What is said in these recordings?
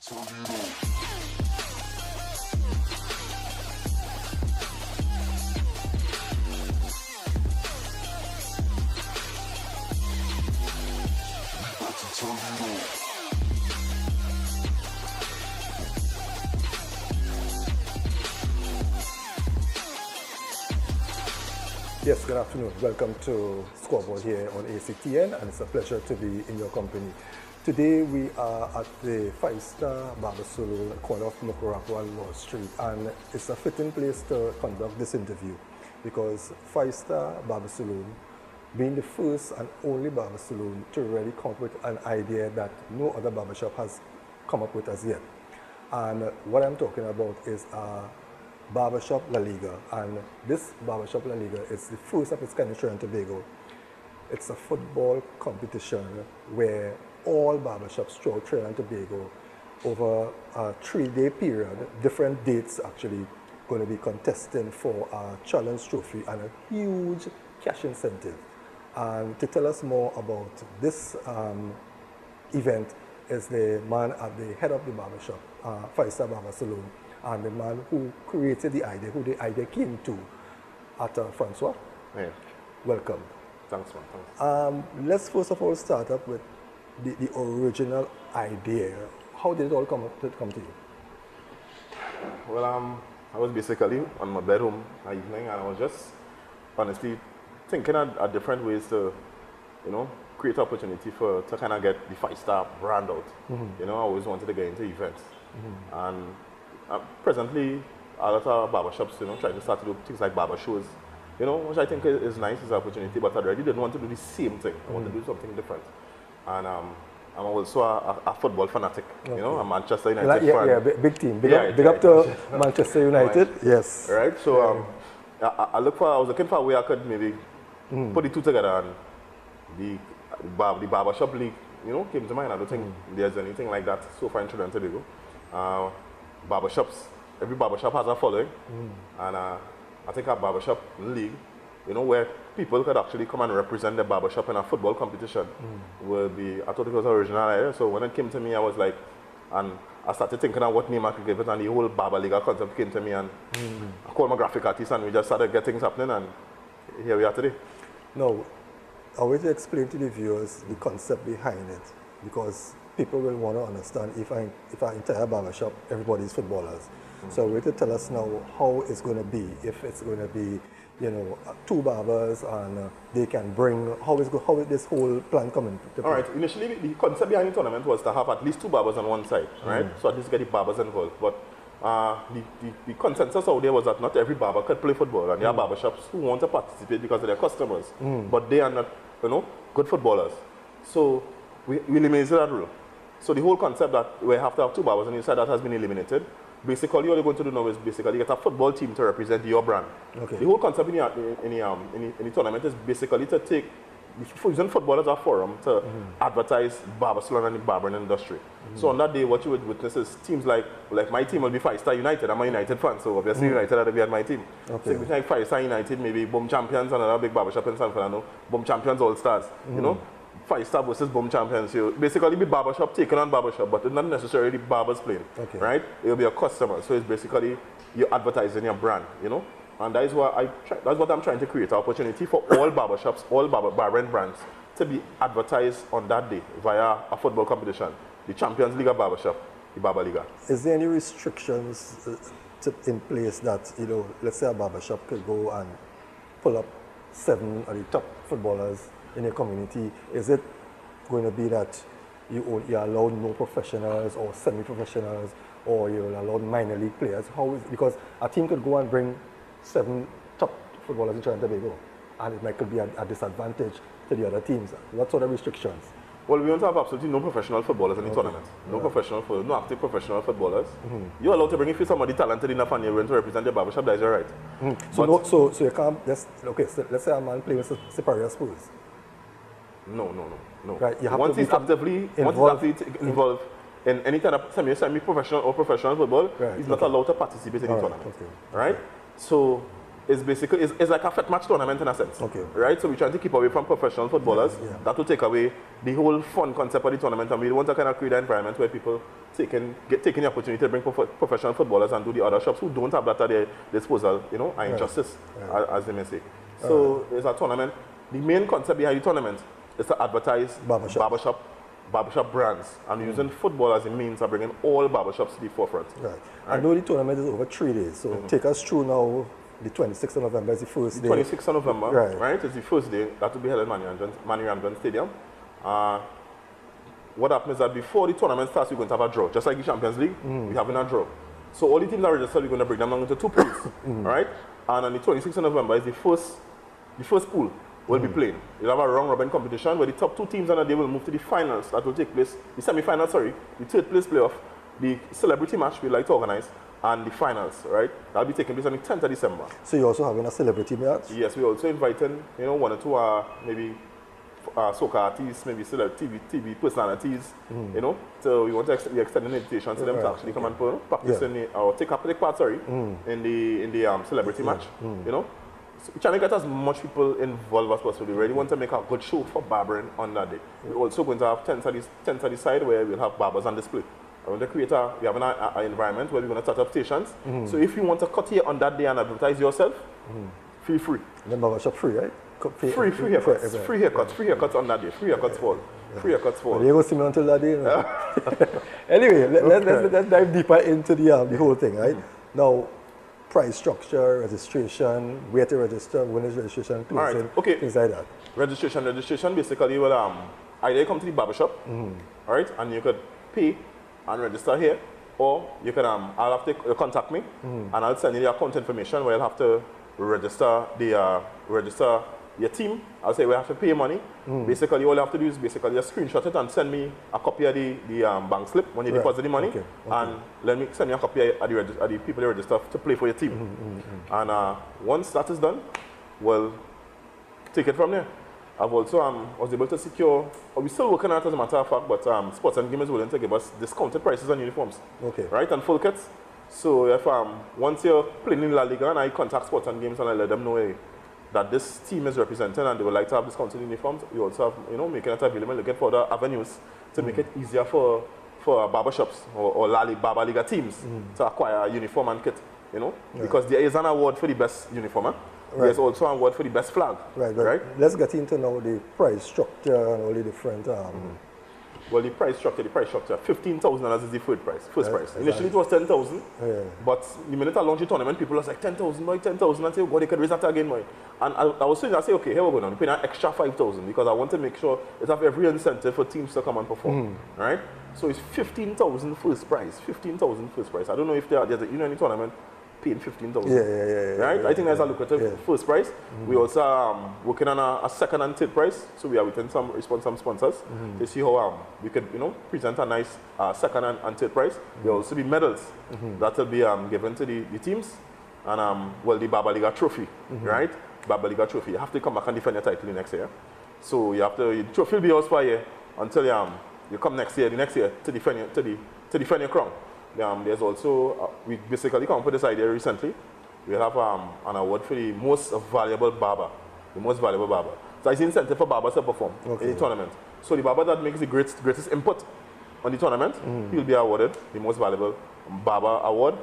Yes, good afternoon. Welcome to Scoreboard here on ACTN, and it's a pleasure to be in your company. Today we are at the 5-Star Barber Saloon, corner of Mucurapo and Wall Street, and it's a fitting place to conduct this interview because 5-Star Barber Saloon, being the first and only barber saloon to really come up with an idea that no other barbershop has come up with as yet. And what I'm talking about is Barbershop La Liga, and this Barbershop La Liga is the first of its kind in Trinidad and Tobago. It's a football competition where all barbershops throughout Trinidad and Tobago, over a 3-day period, different dates actually, going to be contesting for a challenge trophy and a huge cash incentive. And to tell us more about this event is the man at the head of the barbershop, 5-Star Barber Saloon, and the man who created the idea, who the idea came to, at Francois. Yeah. Welcome. Thanks, man. Thanks. Let's first of all start up with the original idea. How did it all come to you? Well, I was basically on my bedroom that evening, and I was just honestly thinking of different ways to, create opportunity to kind of get the 5-Star brand out. I always wanted to get into events, and presently, a lot of barbershops, trying to start to do things like barber shows, which I think is nice, is an opportunity, but I really didn't want to do the same thing. I want to do something different. And I'm also a football fanatic, okay. A Manchester United fan. Yeah, big team. Big up to Manchester United. Right. Yes. Right, so I was looking for a way I could maybe put the two together, and the Barbershop League, came to mind. I don't think there's anything like that so far in Trinidad and Tobago. Barbershops, every barbershop has a following, and I think a barbershop league, where people could actually come and represent the barbershop in a football competition will be, I thought it was an original idea. So when it came to me, I was like, and I started thinking of what name I could give it, and the whole Barber League concept came to me, and I called my graphic artist, and we just started getting things happening, and here we are today. Now, I want to explain to the viewers the concept behind it, because people will want to understand if an entire barbershop, everybody's footballers. So we're to tell us now how it's going to be, if it's going to be, two barbers, and they can bring, how is this whole plan coming to play? All right, initially the concept behind the tournament was to have at least 2 barbers on one side, right? So at least get the barbers involved. But the consensus out there was that not every barber could play football, and there are barbershops who want to participate because of their customers, but they are not, good footballers. So we eliminated that rule. So the whole concept that we have to have 2 barbers on each side, that has been eliminated. Basically, all you're going to do now is basically get a football team to represent your brand. Okay. The whole concept in the tournament is basically to take, using football as a forum to advertise barber salon and the barbering industry. So on that day, what you would witness is teams like my team will be 5-Star United. I'm a United fan, so obviously United had to be at my team. Okay. So like 5-Star United, maybe Boom Champions, another big barbershop in San Fernando, Boom Champions All Stars, 5-Star versus Boom Champions. So basically be barbershop taking on barbershop, but it's not necessarily the barbers playing, right? It'll be a customer. So it's basically you're advertising your brand, And that is that's what I'm trying to create, an opportunity for all barbershops, all barbering brands to be advertised on that day via a football competition, the Champions League barbershop, the Barber League. Is there any restrictions in place that, let's say a barbershop could go and pull up 7 of the top footballers in your community? Is it going to be that you allow no professionals or semi-professionals, or you allow minor league players? How is, because a team could go and bring 7 top footballers in Trinidad and Tobago, and it could be a disadvantage to the other teams. What sort of restrictions? Well, we want to have absolutely no professional footballers in the tournament. No no active professional footballers. You're allowed to bring, if you're somebody talented enough and you're going to represent your barbershop, that is your right. So you can't just, so let's say a man playing with Superior Spurs. No. Right, you have once to he's actively involved in any kind of semi-professional or professional football, he's not allowed to participate in the tournament. Right? So is basically is like a fit match tournament in a sense. Okay. Right? So we're trying to keep away from professional footballers. That will take away the whole fun concept of the tournament, and we want to kind of create an environment where people taking the opportunity to bring professional footballers and do the other shops who don't have that at their disposal, you know, are injustice, as they may say. So there's a tournament. The main concept behind the tournament is to advertise barbershop brands, and using football as a means of bringing all barbershops to the forefront. Right. I know the tournament is over 3 days, so take us through now. The 26th of November is the first day. 26th of November, right? It's the first day. That will be held at Manu Ramjan Stadium. What happens is that before the tournament starts, we're going to have a draw. Just like the Champions League, we're having a draw. So all the teams are registered, we're going to break them down into 2 pools, right? And on the 26th of November is the first pool we'll be playing. We'll have a round robin competition where the top 2 teams on the day will move to the finals. That will take place, the semi-finals, the 3rd place playoff, the celebrity match we like to organize, and the finals, right? That'll be taking place on the 10th of December. So you're also having a celebrity match? Yes, we're also inviting, you know, 1 or 2 maybe soccer artists, maybe TV personalities, you know. So we want to extend an invitation to them to actually come and practice or take part, in the celebrity match, you know. So we're trying to get as much people involved as possible. We really want to make a good show for barbering on that day. We're also going to have tents at the side where we'll have barbers on display. I want to create we have an environment where we're going to set up stations. So if you want to cut here on that day and advertise yourself, feel free. The barbershop free, right? Free haircuts. Free haircuts on that day. Free haircuts for. Free haircuts for. You go see me until that day. Anyway, let's dive deeper into the whole thing, right? Now, price structure, registration, where to register, when is registration, closing, things like that. Registration basically will either you come to the barbershop, all right, and you could pay and register here, or you can I'll have to contact me, and I'll send you the account information where you'll have to register your team. I'll say we have to pay money. Basically, all you have to do is basically just screenshot it and send me a copy of the bank slip when you deposit the money, and let me send me a copy of the people you register to play for your team. And once that is done, we'll take it from there. I've also was able to secure, or we're still working on it as a matter of fact, but Sports and Games is willing to give us discounted prices on uniforms, right, and full kits. So if once you're playing in La Liga and I contact Sports and Games and I let them know that this team is represented and they would like to have discounted uniforms, we also have, you know, making it available, looking for other avenues to make it easier for barbershops or Barber League teams to acquire a uniform and kit, you know, because there is an award for the best uniform. There's also an award for the best flag. Right. Let's get into now the price structure and all the different. Well, the price structure, $15,000 is the first price. Initially it was 10,000, but the minute I launched the tournament, people was like 10,000, boy, 10,000, and say, oh God, they could raise that again, boy. And I was saying, okay, here we're going on, we're paying an extra 5,000 because I want to make sure it have every incentive for teams to come and perform, right? So it's 15,000 first prize. I don't know if there's any tournament paying 15,000. Right? I think there's a lucrative first prize. We also working on a second and third prize. So we are waiting some sponsors to see how we could, you know, present a nice second and third prize. There will also be medals that will be given to the teams, and well, the Barber League trophy, right? Barber League trophy. You have to come back and defend your title next year. So you have to, the trophy will be yours for a year until you come the next year to defend your crown. There's also, we basically come up with this idea recently. We have an award for the most valuable barber. So it's an incentive for barbers to perform in the tournament. So the barber that makes the greatest input on the tournament, he'll be awarded the most valuable barber award,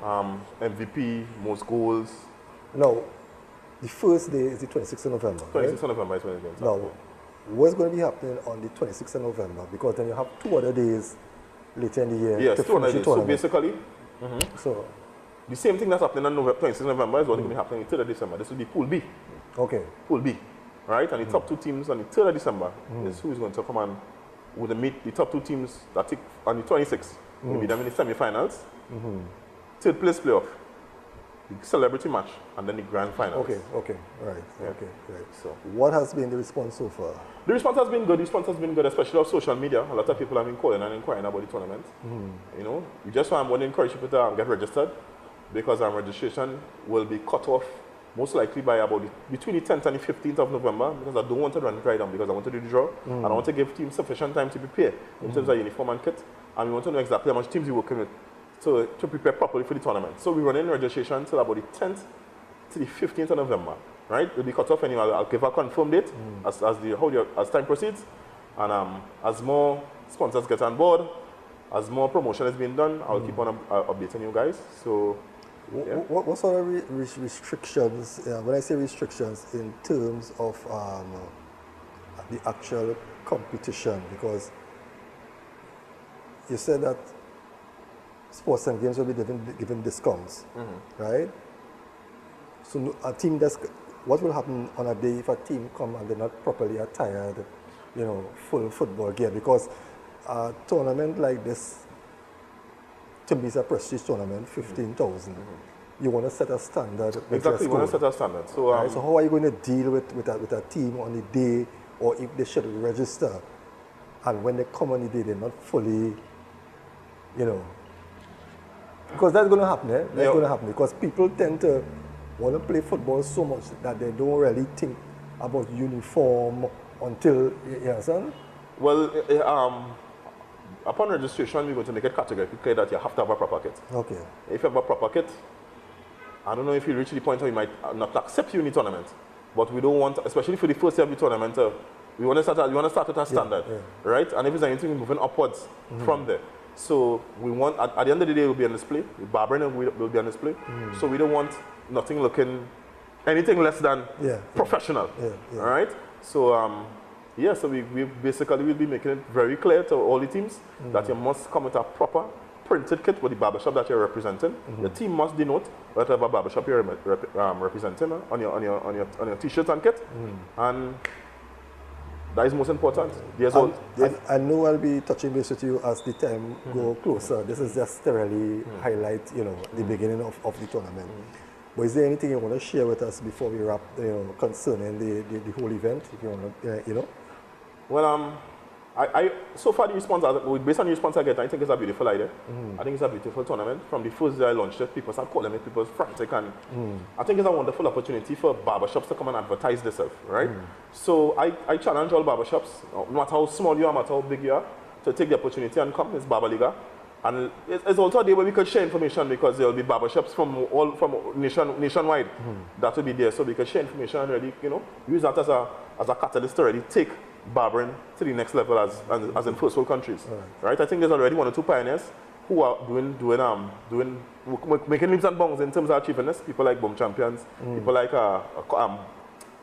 MVP, most goals. Now, the first day is the 26th of November. 26th of November is when it's going to happen. Now, what's going to be happening on the 26th of November? Because then you have 2 other days later in the year. Yes, 2 other days. So basically, so the same thing that's happening on 26th of November is what's going to be happening on the 3rd of December. This will be Pool B. Pool B. Right? And the top 2 teams on the 3rd of December is who is going to come and will meet the top 2 teams that take on the 26th. We'll be them in the semi-finals, 3rd place playoff, the celebrity match, and then the grand finals. Right. So what has been the response so far? The response has been good, especially on social media. A lot of people have been calling and inquiring about the tournament. You know, we just want to encourage people to get registered, because our registration will be cut off most likely by between the 10th and the 15th of November, because I don't want to run it right down, because I want to do the draw, and I want to give teams sufficient time to prepare in terms of uniform and kit, and we want to know exactly how much teams we're working with to prepare properly for the tournament. So we run in registration till about the 10th to the 15th of November, right? It'll be cut off anyway. I'll give a confirmed date as time proceeds, and as more sponsors get on board, as more promotion is being done, I'll keep on updating you guys. So, yeah. What sort of restrictions, when I say restrictions, in terms of the actual competition? Because you said that sports and games will be given discounts, right? So a team what will happen on a day if a team come and they're not properly attired, full football gear? Because a tournament like this, to me, is a prestige tournament, 15,000. You want to set a standard. Exactly, you want to set a standard. So, right? So how are you going to deal with a team on the day, or if they should register, and when they come on the day, they're not fully, because that's going to happen, eh? That's going to happen, because people tend to want to play football so much that they don't really think about uniform until, you understand? Well, upon registration, we're going to make it categorically clear that you have to have a proper kit. Okay. If you have a proper kit, I don't know if you reach the point where you might not accept you in the tournament, but we don't want, especially for the first year of the tournament, we want to start at a standard, right? And if it's anything, we're moving upwards from there. So we want, at the end of the day, it will be on display. The barbering will be on display. So we don't want nothing looking anything less than professional, all right? So so we basically will be making it very clear to all the teams that you must come with a proper printed kit for the barbershop that you're representing. The team must denote whatever barbershop you're representing on your t-shirts and kit, and that is most important. I know I'll be touching base with you as the time go closer. This is just to really highlight, the beginning of the tournament. But is there anything you want to share with us before we wrap, concerning the whole event? If you want to, Well, I so far the response, based on the response I get, I think it's a beautiful idea. I think it's a beautiful tournament. From the first day I launched it, people start calling me, people frantic, and I think it's a wonderful opportunity for barbershops to come and advertise themselves, right? So I challenge all barbershops, no matter how small you are, no matter how big you are, to take the opportunity and come. It's Barber League. And it's also a day where we could share information, because there will be barbershops from nationwide that will be there. So we can share information and really, use that as a catalyst to really take barbering to the next level as in first world countries, right? I think there's already 1 or 2 pioneers who are making leaps and bounds in terms of achieving this. People like Boom Champions, people like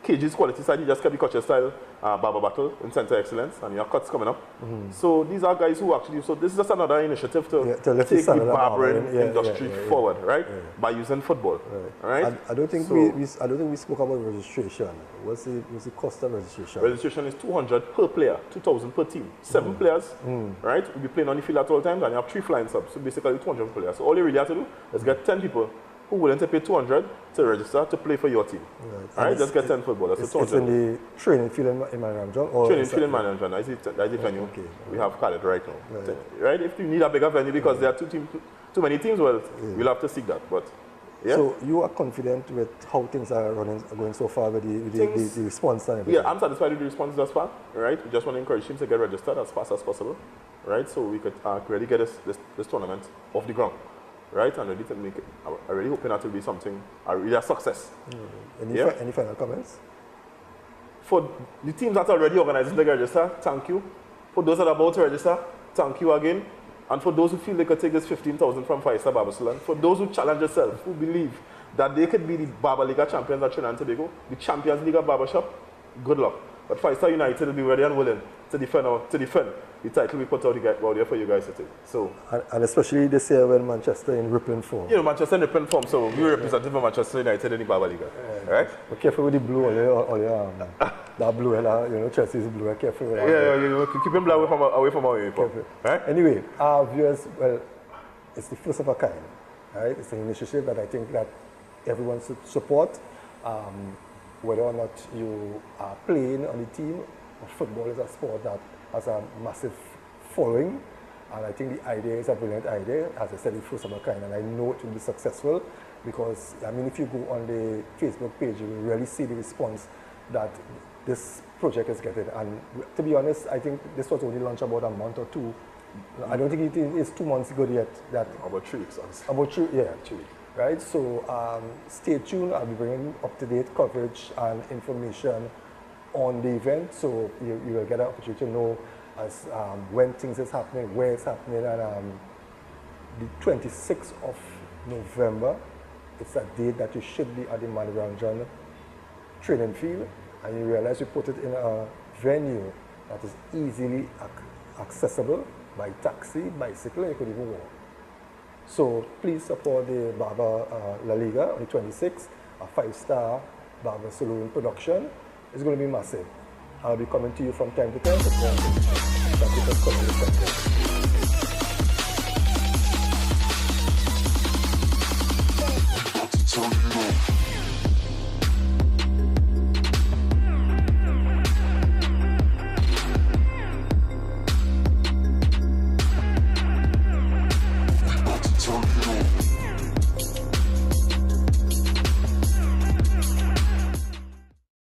KG's Quality Side, he just kept the culture style barber battle in Center Excellence, and your cuts coming up. So these are guys who actually, so this is just another initiative to take the barbering industry forward, right? By using football, right? I don't think we spoke about registration. What's the cost of registration? Registration is 200 per player, 2,000 per team. 7 players, right? We'll be playing on the field at all times, and you have 3 flying subs. So basically 200 players. So all you really have to do is get 10 people who willing to pay 200 to register to play for your team. Right? Just get 10 footballers. It's in the training field in Manamjan? Training field in Manamjan. I see the venue. Okay. We have called right now. Right? If you need a bigger venue because there are too many teams, well, we'll have to seek that. But so you are confident with how things are going so far with the response and everything? Yeah, I'm satisfied with the response thus far. Right? We just want to encourage teams to get registered as fast as possible. Right? So we could really get this tournament off the ground. Right, and ready to make it. I really hoping that will be something, really a success. Any final comments? For the teams that are already organizing to register, thank you. For those that are about to register, thank you again. And for those who feel they could take this 15,000 from 5-Star Barber Salon, for those who challenge themselves, who believe that they could be the Barber League champions at Trinidad and Tobago, the Champions League Barbershop, good luck. But 5-Star United will be ready and willing to defend the title we put out there for you guys to take. So, and especially this year when Manchester in ripping form. Manchester in ripping form, so we represent for Manchester United in the Barber League. Right? Be careful with the blue, that blue, Chelsea's blue, careful with that. Yeah, keep him away from our uniform. Right? Anyway, our viewers, well, it's the first of a kind, right? It's an initiative that I think that everyone should support. Whether or not you are playing on the team, football is a sport that has a massive following, and I think the idea is a brilliant idea. As I said, the first of a kind, and I know it will be successful because, if you go on the Facebook page, you will really see the response that this project is getting. And to be honest, I think this was only launched about a month or 2. I don't think it is 2 months ago yet. About 3 weeks. About 3, yeah. 3 weeks. right? So stay tuned. I'll be bringing up-to-date coverage and information on the event, so you will get an opportunity to know as when things is happening, where it's happening, and the 26th of November, it's a date that you should be at the Manoranjan training field, and you realize you put it in a venue that is easily accessible by taxi, bicycle, you could even walk. So please support the Barber La Liga on the 26th, a 5-star Barber Saloon production. It's going to be massive. I'll be coming to you from time to time. Thank you for coming.